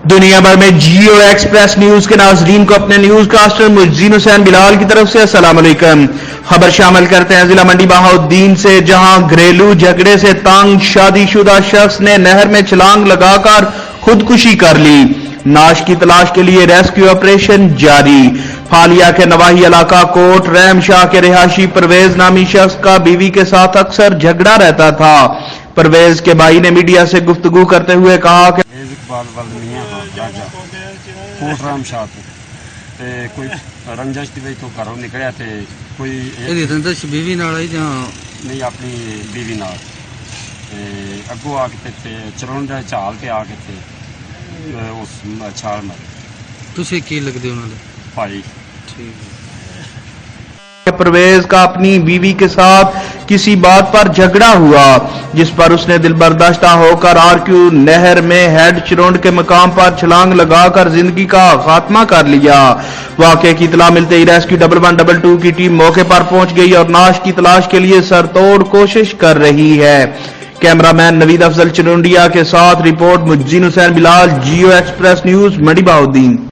दुनिया भर में जियो एक्सप्रेस न्यूज के नाजरीन को अपने न्यूज कास्टर मुज्जीन हुसैन बिलाल की तरफ से अस्सलाम वालेकुम। खबर शामिल करते हैं जिला मंडी बहाउद्दीन से, जहां घरेलू झगड़े से तंग शादीशुदा शख्स ने नहर में छलांग लगाकर खुदकुशी कर ली। नाश की तलाश के लिए रेस्क्यू ऑपरेशन जारी। फालिया के नवाही इलाका कोट रहम शाह के रिहायशी परवेज नामी शख्स का बीवी के साथ अक्सर झगड़ा रहता था। परवेज के भाई ने मीडिया से गुफ्तगू करते हुए कहा कि कोट राम शाह ते कोई रंजश दी तो घरों निकलिया थे कोई रंजश बीवी नाल आई जां नहीं अपनी बीवी नाल अगों आके चरोंदा झाल ते आके उस छाल मारी। तुसीं की लगदे उन्हां दे भाई? ठीक है। परवेज का अपनी बीवी के साथ किसी बात पर झगड़ा हुआ, जिस पर उसने दिलबर्दाश्ता होकर आरक्यू नहर में हेड चिरोंड के मकाम पर छलांग लगाकर जिंदगी का खात्मा कर लिया। वाकये की इतला मिलते ही रेस्क्यू 1112 की टीम मौके पर पहुंच गई और नाश की तलाश के लिए सरतोड़ कोशिश कर रही है। कैमरामैन नवीद अफजल चिरोंडिया के साथ रिपोर्ट मुज्जीन हुसैन बिलाल, जियो एक्सप्रेस न्यूज, मंडी बहाउद्दीन।